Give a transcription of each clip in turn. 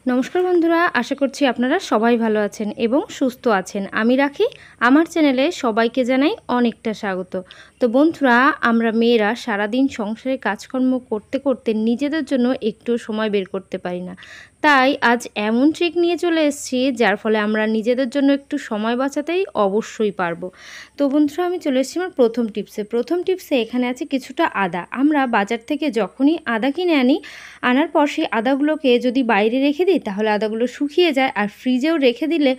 नमस्कार बंधुरा आशा करছি আপনারা সবাই ভালো আছেন এবং সুস্থ আছেন। আমি রাখি আমার চ্যানেলে সবাইকে জানাই অনেকটা স্বাগত। তো বন্ধুরা আমরা মেয়েরা সারা দিন সংসারে কাজকর্ম করতে করতে নিজেদের জন্য একটু সময় বের করতে পারি না। তাই আজ এমন ট্রিক নিয়ে চলে এসেছি যার ফলে আমরা নিজেদের জন্য একটু সময় বাঁচাতেই অবশ্যই পারবো। তো বন্ধুরা আমি চলে এসেছি আমার প্রথম টিপসে এখানে আছে কিছুটা আদা। আমরা বাজার থেকে যখনই আদা কিনে আনার পর সেই আদাগুলোকে যদি বাইরে রেখে দিই তাহলে আদাগুলো শুকিয়ে যায়, আর ফ্রিজেও রেখে দিলে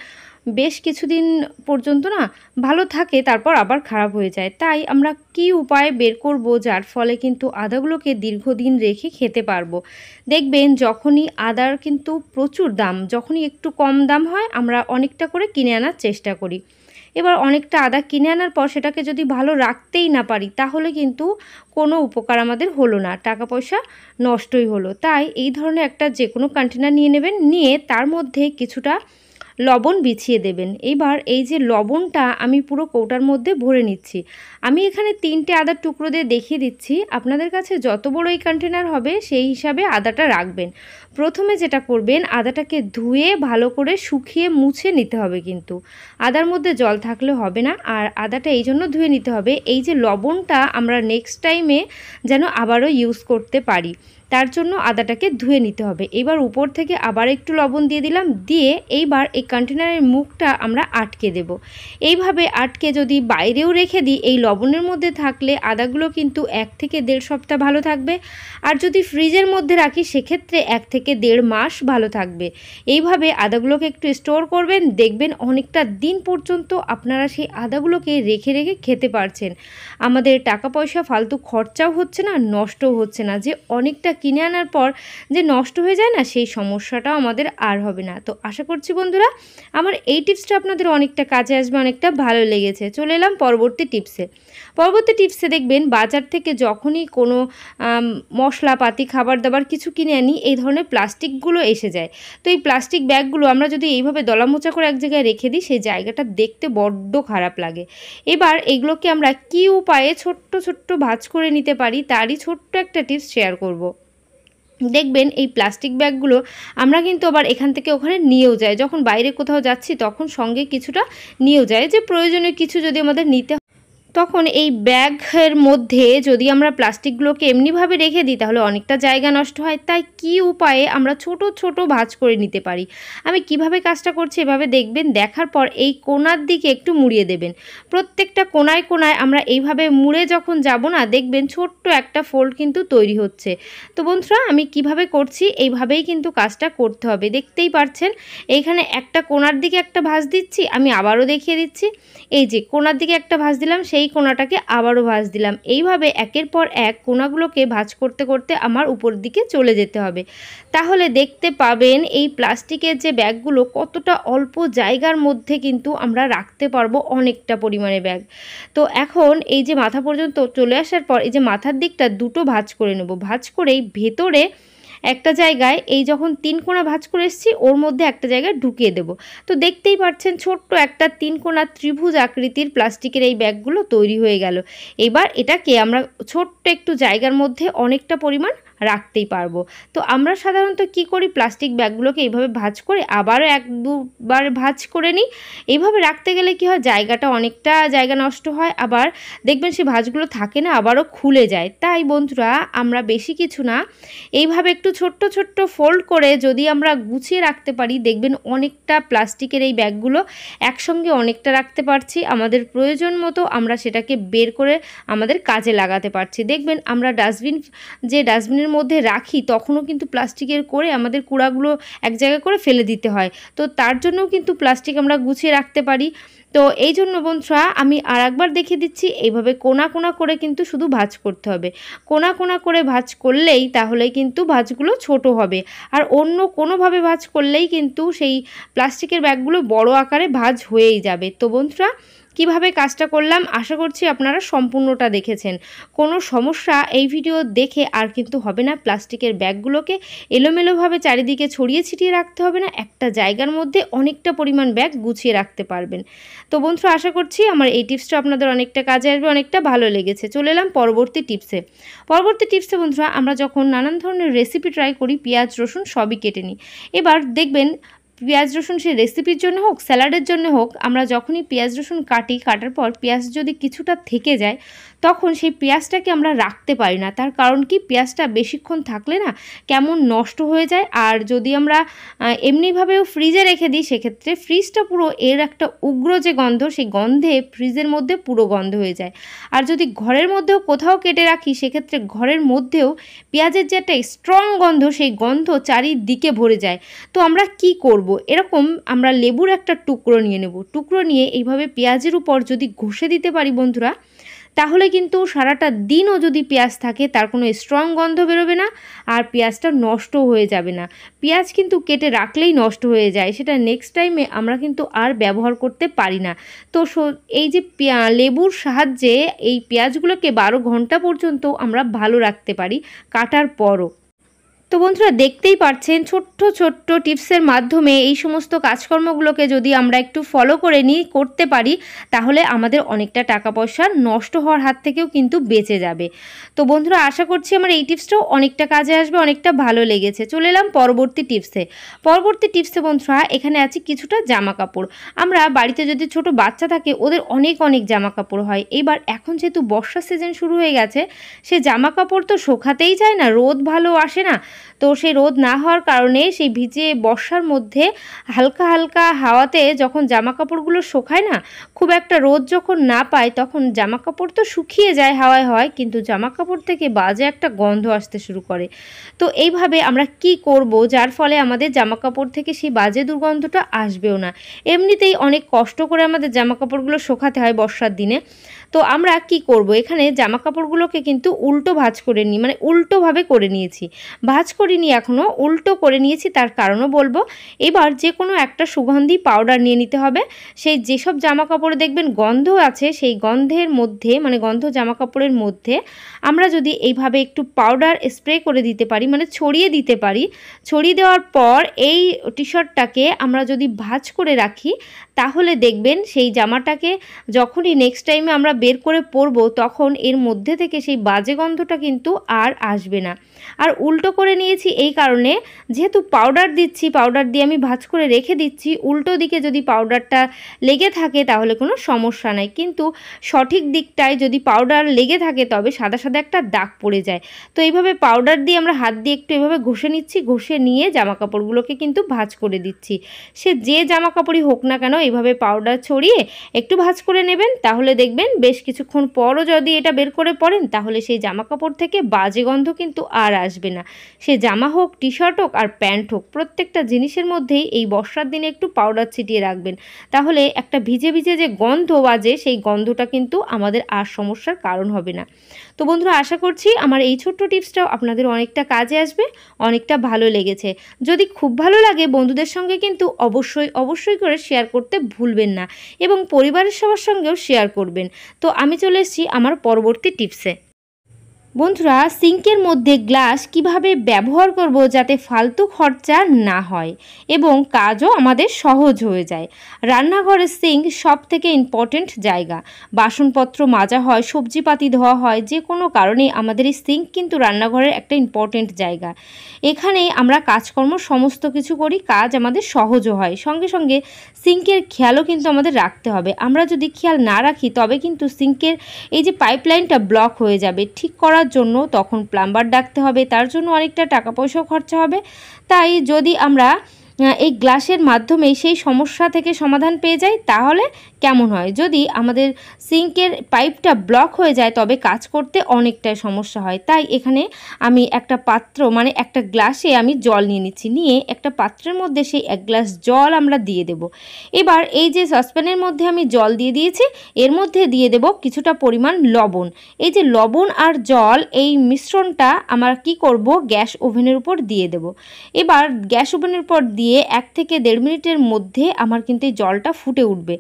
বেশ কিছুদিন পর্যন্ত না ভালো থাকে, তারপর আবার খারাপ হয়ে যায়। তাই আমরা কি উপায় বের করব যার ফলে কিন্তু আদাগুলোকে দীর্ঘদিন রেখে খেতে পারবো। দেখবেন যখনই আদার কিন্তু প্রচুর দাম, যখনই একটু কম দাম হয় আমরা অনেকটা করে কিনে আনার চেষ্টা করি। এবার অনেকটা আদা কিনে আনার পর সেটাকে যদি ভালো রাখতেই না পারি তাহলে কিন্তু কোনো উপকার আমাদের হলো না, টাকা পয়সা নষ্টই হলো। তাই এই ধরনের একটা যে কোনো কন্টেনার নিয়ে নেবেন, নিয়ে তার মধ্যে কিছুটা লবণ বিছিয়ে দেবেন। এবার এই যে লবণটা আমি পুরো কৌটার মধ্যে ভরে নিচ্ছি। আমি এখানে 3টে আদার টুকরো দিয়ে দেখিয়ে দিচ্ছি, আপনাদের কাছে যত বড় এই কন্টেনার হবে সেই হিসাবে আদাটা রাখবেন। প্রথমে যেটা করবেন, আদাটাকে ধুয়ে ভালো করে শুকিয়ে মুছে নিতে হবে, কিন্তু আদার মধ্যে জল থাকলে হবে না। আর আদাটা এই জন্য ধুয়ে নিতে হবে, এই যে লবণটা আমরা নেক্সট টাইমে যেন আবারও ইউজ করতে পারি, তার জন্য আদাটাকে ধুয়ে নিতে হবে। এবার উপর থেকে আবার একটু লবণ দিয়ে দিলাম, দিয়ে এইবার এই কন্টেনারের মুখটা আমরা আটকে দেব। এইভাবে আটকে যদি বাইরেও রেখে দিই, এই লবণের মধ্যে থাকলে আদাগুলো কিন্তু 1 থেকে 1.5 সপ্তাহ ভালো থাকবে। আর যদি ফ্রিজের মধ্যে রাখি সেক্ষেত্রে 1 থেকে 1.5 মাস ভালো থাকবে। এইভাবে আদাগুলোকে একটু স্টোর করবেন, দেখবেন অনেকটা দিন পর্যন্ত আপনারা সেই আদাগুলোকে রেখে রেখে খেতে পারছেন। আমাদের টাকা পয়সা ফালতু খরচাও হচ্ছে না, নষ্টও হচ্ছে না। যে অনেকটা কিনে আনার পর যে নষ্ট হয়ে যায় না, সেই সমস্যাটাও আমাদের আর হবে না। তো আশা করছি বন্ধুরা আমার এই টিপসটা আপনাদের অনেকটা কাজে আসবে, অনেকটা ভালো লেগেছে। চলে এলাম পরবর্তী টিপসে দেখবেন বাজার থেকে যখনই কোনো মশলাপাতি খাবার দাবার কিছু কিনে আনি এই ধরনের প্লাস্টিকগুলো এসে যায়। তো এই প্লাস্টিক ব্যাগগুলো আমরা যদি এইভাবে দলামোচা করে এক জায়গায় রেখে দিই সেই জায়গাটা দেখতে বড্ড খারাপ লাগে। এবার এগুলোকে আমরা কি উপায়ে ছোট্ট ছোট্ট ভাঁজ করে নিতে পারি তারই ছোট্ট একটা টিপস শেয়ার করব। দেখবেন এই প্লাস্টিক ব্যাগগুলো আমরা কিন্তু আবার এখান থেকে ওখানে নিয়েও যাই, যখন বাইরে কোথাও যাচ্ছি তখন সঙ্গে কিছুটা নিয়েও যায়, যে প্রয়োজনীয় কিছু যদি আমাদের নিতে তখন এই ব্যাগের মধ্যে যদি আমরা প্লাস্টিকগুলোকে এমনিভাবে রেখে দিই তাহলে অনেকটা জায়গা নষ্ট হয়। তাই কি উপায়ে আমরা ছোট ছোট ভাঁজ করে নিতে পারি, আমি কিভাবে কাজটা করছি এভাবে দেখবেন। দেখার পর এই কোণার দিকে একটু মুড়িয়ে দেবেন। প্রত্যেকটা কোণায় কোণায় আমরা এইভাবে মুড়ে যখন যাব না, দেখবেন ছোট্ট একটা ফোল্ড কিন্তু তৈরি হচ্ছে। তো বন্ধুরা আমি কিভাবে করছি এইভাবেই কিন্তু কাজটা করতে হবে। দেখতেই পাচ্ছেন এইখানে একটা কোণার দিকে একটা ভাঁজ দিচ্ছি, আমি আবারও দেখিয়ে দিচ্ছি। এই যে কোণার দিকে একটা ভাঁজ দিলাম, সেই কোণাটাকে আবারও ভাঁজ দিলাম। এইভাবে একের পর এক কোণাগুলোকে ভাঁজ করতে করতে আমার উপর দিকে চলে যেতে হবে। তাহলে দেখতে পাবেন এই প্লাস্টিকের যে ব্যাগগুলো কতটা অল্প জায়গার মধ্যে কিন্তু আমরা রাখতে পারবো অনেকটা পরিমাণে ব্যাগ। তো এখন এই যে মাথা পর্যন্ত চলে আসার পর এই যে মাথার দিকটা দুটো ভাঁজ করে নেব। ভাঁজ করেই ভেতরে একটা জায়গায় এই যখন 3 কোণা ভাঁজ করে এসেছি ওর মধ্যে একটা জায়গায় ঢুকিয়ে দেব। তো দেখতেই পাচ্ছেন ছোট্ট একটা 3 কোণা ত্রিভুজ আকৃতির প্লাস্টিকের এই ব্যাগগুলো তৈরি হয়ে গেল। এবার এটাকে আমরা ছোট্ট একটু জায়গার মধ্যে অনেকটা পরিমাণ রাখতেই পারবো। তো আমরা সাধারণত কি করি, প্লাস্টিক ব্যাগগুলোকে এইভাবে ভাঁজ করে আবারও 1-2 বার ভাঁজ করে নিই। এইভাবে রাখতে গেলে কি হয়, জায়গাটা অনেকটা জায়গা নষ্ট হয়, আবার দেখবেন সেই ভাঁজগুলো থাকে না, আবারও খুলে যায়। তাই বন্ধুরা আমরা বেশি কিছু না, এইভাবে একটু ছোট্ট ছোট্ট ফোল্ড করে যদি আমরা গুছিয়ে রাখতে পারি, দেখবেন অনেকটা প্লাস্টিকের এই ব্যাগগুলো একসঙ্গে অনেকটা রাখতে পারছি। আমাদের প্রয়োজন মতো আমরা সেটাকে বের করে আমাদের কাজে লাগাতে পারছি। দেখবেন আমরা ডাস্টবিনের মধ্যে রাখি তখনও কিন্তু প্লাস্টিকের করে আমাদের কুড়াগুলো এক জায়গায় করে ফেলে দিতে হয়। তো তার জন্যও কিন্তু প্লাস্টিক আমরা গুছিয়ে রাখতে পারি। তো এই জন্য বন্ধুরা আমি আর একবার দেখিয়ে দিচ্ছি, এইভাবে কোণা কোণা করে কিন্তু শুধু ভাঁজ করতে হবে। কোণা কোণা করে ভাঁজ করলেই তাহলে কিন্তু ভাঁজগুলো ছোট হবে, আর অন্য কোনোভাবে ভাঁজ করলেই কিন্তু সেই প্লাস্টিকের ব্যাগগুলো বড় আকারে ভাঁজ হয়েই যাবে। তো বন্ধুরা কিভাবে কাজটা করলাম আশা করছি আপনারা সম্পূর্ণটা দেখেছেন। কোনো সমস্যা এই ভিডিও দেখে আর কিন্তু হবে না। প্লাস্টিকের ব্যাগগুলোকে এলোমেলোভাবে চারিদিকে ছড়িয়ে ছিটিয়ে রাখতে হবে না, একটা জায়গার মধ্যে অনেকটা পরিমাণ ব্যাগ গুছিয়ে রাখতে পারবেন। তো বন্ধুরা আশা করছি আমার এই টিপসটা আপনাদের অনেকটা কাজে আসবে, অনেকটা ভালো লেগেছে। চলে এলাম পরবর্তী টিপসে বন্ধুরা আমরা যখন নানান ধরনের রেসিপি ট্রাই করি পেঁয়াজ রসুন সবই কেটে নিই। এবার দেখবেন পেঁয়াজ রসুন সে রেসিপির জন্য হোক স্যালাডের জন্য হোক, আমরা যখনই পেঁয়াজ রসুন কাটার পর পেঁয়াজ যদি কিছুটা থেকে যায় তখন সেই পেঁয়াজটাকে আমরা রাখতে পারি না। তার কারণ কি, পেঁয়াজটা বেশিক্ষণ থাকলে না কেমন নষ্ট হয়ে যায়। আর যদি আমরা এমনিভাবেও ফ্রিজে রেখে দিই সেক্ষেত্রে ফ্রিজটা পুরো এর একটা উগ্র যে গন্ধ, সেই গন্ধে ফ্রিজের মধ্যে পুরো গন্ধ হয়ে যায়। আর যদি ঘরের মধ্যেও কোথাও কেটে রাখি সেক্ষেত্রে ঘরের মধ্যেও পেঁয়াজের যে একটা স্ট্রং গন্ধ, সেই গন্ধ চারিদিকে ভরে যায়। তো আমরা কি করব, এরকম আমরা লেবুর একটা টুকরো নিয়ে নেব। টুকরো নিয়ে এইভাবে পেঁয়াজের উপর যদি ঘষে দিতে পারি বন্ধুরা, তাহলে কিন্তু সারাটা দিনও যদি পেঁয়াজ থাকে তার কোনো স্ট্রং গন্ধ বেরোবে না, আর পেঁয়াজটা নষ্ট হয়ে যাবে না। পেঁয়াজ কিন্তু কেটে রাখলেই নষ্ট হয়ে যায়, সেটা নেক্সট টাইমে আমরা কিন্তু আর ব্যবহার করতে পারি না। তো এই যে লেবুর সাহায্যে এই পেঁয়াজগুলোকে 12 ঘন্টা পর্যন্ত আমরা ভালো রাখতে পারি কাটার পরও। তো বন্ধুরা দেখতেই পাচ্ছেন ছোট্ট ছোট্ট টিপসের মাধ্যমে এই সমস্ত কাজকর্মগুলোকে যদি আমরা একটু ফলো করে করতে পারি তাহলে আমাদের অনেকটা টাকা পয়সা নষ্ট হওয়ার হাত থেকেও কিন্তু বেঁচে যাবে। তো বন্ধুরা আশা করছি আমার এই টিপসটাও অনেকটা কাজে আসবে, অনেকটা ভালো লেগেছে। চলে এলাম পরবর্তী টিপসে বন্ধুরা এখানে আছে কিছুটা জামা কাপড়। আমরা বাড়িতে যদি ছোট বাচ্চা থাকে ওদের অনেক জামা কাপড় হয়। এইবার এখন যেহেতু বর্ষার সিজন শুরু হয়ে গেছে, সে জামা কাপড় তো শোকাতেই চায় না, রোদ ভালো আসে না। তো সেই রোদ না হওয়ার কারণে সেই ভিজে বর্ষার মধ্যে হালকা হালকা হাওয়াতে যখন জামা কাপড়গুলো শোকায় না, খুব একটা রোদ যখন না পায় তখন জামা কাপড় তো শুকিয়ে যায় হাওয়ায় হয়, কিন্তু জামা কাপড় থেকে বাজে একটা গন্ধ আসতে শুরু করে। তো এইভাবে আমরা কি করব যার ফলে আমাদের জামা কাপড় থেকে সেই বাজে দুর্গন্ধটা আসবেও না। এমনিতেই অনেক কষ্ট করে আমাদের জামা কাপড়গুলো শোকাতে হয় বর্ষার দিনে। তো আমরা কি করব, এখানে জামা কাপড়গুলোকে কিন্তু উল্টো ভাঁজ করে নিই, মানে উল্টোভাবে করে নিয়েছি, ভাঁজ করিনি এখনও, উল্টো করে নিয়েছি। তার কারণও বলবো। এবার যে কোনো একটা সুগন্ধি পাউডার নিয়ে নিতে হবে। সেই যেসব জামা কাপড়ে দেখবেন গন্ধ আছে সেই গন্ধের মধ্যে, মানে গন্ধ জামা কাপড়ের মধ্যে আমরা যদি এইভাবে একটু পাউডার স্প্রে করে দিতে পারি, মানে ছড়িয়ে দিতে পারি, ছড়িয়ে দেওয়ার পর এই টি শার্টটাকে আমরা যদি ভাঁজ করে রাখি তাহলে দেখবেন সেই জামাটাকে যখনই নেক্সট টাইমে আমরা বের করে পরবো তখন এর মধ্যে থেকে সেই বাজে গন্ধটা কিন্তু আর আসবে না। আর উল্টো করে নিয়েছি এই কারণে, যেহেতু পাউডার দিচ্ছি, পাউডার দিয়ে আমি ভাঁজ করে রেখে দিচ্ছি, উল্টো দিকে যদি পাউডারটা লেগে থাকে তাহলে কোনো সমস্যা নাই, কিন্তু সঠিক দিকটায় যদি পাউডার লেগে থাকে তবে সাদা সাদা একটা দাগ পড়ে যায়। তো এইভাবে পাউডার দিয়ে আমরা হাত দিয়ে একটু এভাবে ঘষে নিচ্ছি, ঘষে নিয়ে জামা কাপড়গুলোকে কিন্তু ভাঁজ করে দিচ্ছি। সে যে জামা কাপড়ই হোক না কেন এইভাবে পাউডার ছড়িয়ে একটু ভাঁজ করে নেবেন, তাহলে দেখবেন বেশ কিছুক্ষণ পরও যদি এটা বের করে পরেন তাহলে সেই জামা কাপড় থেকে বাজে গন্ধ কিন্তু আর আসবে না। সে জামা হোক, টি শার্ট হোক আর প্যান্ট হোক, প্রত্যেকটা জিনিসের মধ্যেই এই বর্ষার দিনে একটু পাউডার ছিটিয়ে রাখবেন, তাহলে একটা ভিজে ভিজে যে গন্ধ বাজে সেই গন্ধটা কিন্তু আমাদের আর সমস্যার কারণ হবে না। তো বন্ধুরা আশা করছি আমার এই ছোট্ট টিপসটাও আপনাদের অনেকটা কাজে আসবে, অনেকটা ভালো লেগেছে। যদি খুব ভালো লাগে বন্ধুদের সঙ্গে কিন্তু অবশ্যই করে শেয়ার করতে ভুলবেন না, এবং পরিবারের সবার সঙ্গেও শেয়ার করবেন। তো আমি চলে এসেছি আমার পরবর্তী টিপসে। বন্ধুরা সিঙ্কের মধ্যে গ্লাস কিভাবে ব্যবহার করব যাতে ফালতু খরচা না হয় এবং কাজও আমাদের সহজ হয়ে যায়। রান্নাঘরের সিঙ্ক সব থেকে ইম্পর্টেন্ট জায়গা, বাসনপত্র মাজা হয়, সবজিপাতি ধোয়া হয়, যে কোনো কারণে আমাদের এই সিঙ্ক কিন্তু রান্নাঘরের একটা ইম্পর্টেন্ট জায়গা। এখানেই আমরা কাজকর্ম সমস্ত কিছু করি, কাজ আমাদের সহজও হয়। সঙ্গে সঙ্গে সিঙ্কের খেয়ালও কিন্তু আমাদের রাখতে হবে। আমরা যদি খেয়াল না রাখি তবে কিন্তু সিঙ্কের এই যে পাইপলাইনটা ব্লক হয়ে যাবে, ঠিক করার জন্য তখন প্লাম্বার ডাকতে হবে, তার জন্য অনেকটা টাকা পয়সাও খরচা হবে। তাই যদি আমরা এই গ্লাসের মাধ্যমে সেই সমস্যা থেকে সমাধান পেয়ে যাই তাহলে কেমন হয়। যদি আমাদের সিঙ্কের পাইপটা ব্লক হয়ে যায় তবে কাজ করতে অনেকটাই সমস্যা হয়। তাই এখানে আমি একটা পাত্র, মানে একটা গ্লাসে আমি জল নিয়ে নিচ্ছি, নিয়ে একটা পাত্রের মধ্যে সেই 1 গ্লাস জল আমরা দিয়ে দেব। এবার এই যে সসপ্যানের মধ্যে আমি জল দিয়ে দিয়েছি এর মধ্যে দিয়ে দেব কিছুটা পরিমাণ লবণ। এই যে লবণ আর জল এই মিশ্রণটা আমরা কি করব, গ্যাস ওভেনের উপর দিয়ে দেব। এবার গ্যাস ওভেনের উপর দিয়ে 1 থেকে 1.5 মিনিটের মধ্যে আমার কিন্তু এই জলটা ফুটে উঠবে।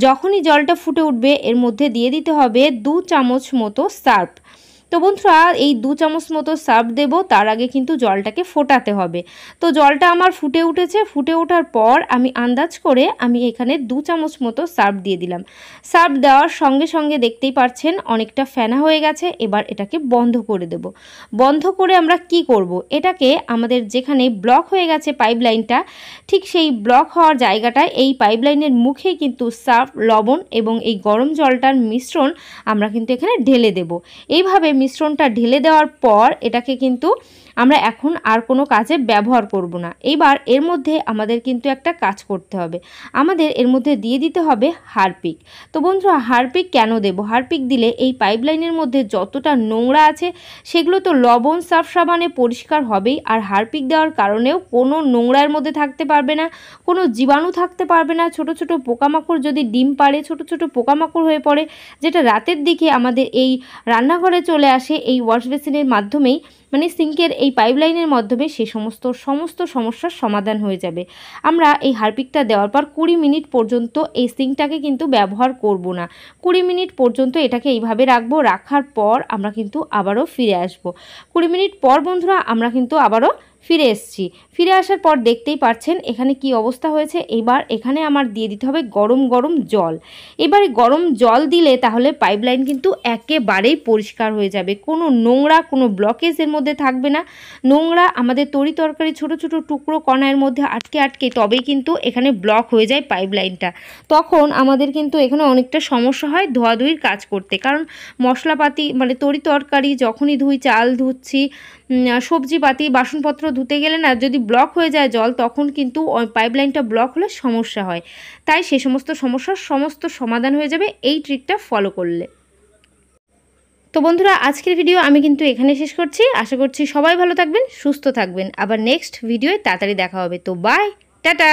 যখনই জলটা ফুটে উঠবে এর মধ্যে দিয়ে দিতে হবে 2 চামচ মতো সার্ফ। তো বন্ধুরা এই 2 চামচ মতো সার্ফ দেব, তার আগে কিন্তু জলটাকে ফোটাতে হবে। তো জলটা আমার ফুটে উঠেছে, ফুটে ওঠার পর আমি আন্দাজ করে আমি এখানে 2 চামচ মতো সার্ফ দিয়ে দিলাম। সার্ফ দেওয়ার সঙ্গে সঙ্গে দেখতেই পাচ্ছেন অনেকটা ফেনা হয়ে গেছে। এবার এটাকে বন্ধ করে দেব। বন্ধ করে আমরা কি করব, এটাকে আমাদের যেখানে ব্লক হয়ে গেছে পাইপলাইনটা, ঠিক সেই ব্লক হওয়ার জায়গাটায় এই পাইপলাইনের মুখে কিন্তু সার্ফ, লবণ এবং এই গরম জলটার মিশ্রণ আমরা কিন্তু এখানে ঢেলে দেব। এইভাবে মিশ্রণটা ঢেলে দেওয়ার পর এটাকে কিন্তু আমরা এখন আর কোনো কাজে ব্যবহার করব না। এবার এর মধ্যে আমাদের কিন্তু একটা কাজ করতে হবে, আমাদের এর মধ্যে দিয়ে দিতে হবে হারপিক। তো বন্ধুরা হারপিক কেন দেব, হারপিক দিলে এই পাইপলাইনের মধ্যে যতটা নোংরা আছে সেগুলো তো লবণ সার্ফ সাবানে পরিষ্কার হবেই, আর হারপিক দেওয়ার কারণেও কোনো নোংরার মধ্যে থাকতে পারবে না, কোনো জীবাণু থাকতে পারবে না। ছোট ছোট পোকামাকড় যদি ডিম পাড়ে, ছোট ছোট পোকামাকড় হয়ে পড়ে, যেটা রাতের দিকে আমাদের এই রান্নাঘরে চলে আসে এই ওয়াশ বেসিনের মাধ্যমেই, মানে সিঙ্কের এই পাইপলাইনের মাধ্যমে সেই সমস্ত সমস্যার সমাধান হয়ে যাবে। আমরা এই হারপিকটা দেওয়ার পর 20 মিনিট পর্যন্ত এই সিঙ্কটাকে কিন্তু ব্যবহার করব না। 20 মিনিট পর্যন্ত এটাকে এইভাবে রাখবো। রাখার পর আমরা কিন্তু আবারও ফিরে আসব। 20 মিনিট পর বন্ধুরা আমরা কিন্তু আবারও ফিরে এসেছি। ফিরে আসার পর দেখতেই পাচ্ছেন এখানে কি অবস্থা হয়েছে। এবার এখানে আমার দিয়ে দিতে হবে গরম গরম জল। এবারে গরম জল দিলে তাহলে পাইপলাইন কিন্তু একেবারেই পরিষ্কার হয়ে যাবে, কোনো নোংরা, কোনো ব্লকেজ এর মধ্যে থাকবে না। নোংরা আমাদের তরি তরকারি ছোট ছোট টুকরো কণার মধ্যে আটকে আটকে তবেই কিন্তু এখানে ব্লক হয়ে যায় পাইপলাইনটা। তখন আমাদের কিন্তু এখানে অনেকটা সমস্যা হয় ধোয়াধুয়ির কাজ করতে, কারণ মশলাপাতি মানে তরি তরকারি যখনই ধুই, চাল ধুচ্ছি, সবজিপাতি, বাসনপত্র ধুতে গেলে না যদি ব্লক হয়ে যায় জল, তখন কিন্তু পাইপলাইনটা ব্লক হলে সমস্যা হয়। তাই সে সমস্ত সমস্যার সমস্ত সমাধান হয়ে যাবে এই ট্রিকটা ফলো করলে। তো বন্ধুরা আজকের ভিডিও আমি কিন্তু এখানে শেষ করছি। আশা করছি সবাই ভালো থাকবেন, সুস্থ থাকবেন। আবার নেক্সট ভিডিওয় তাড়াতাড়ি দেখা হবে। তো বাই, টাটা।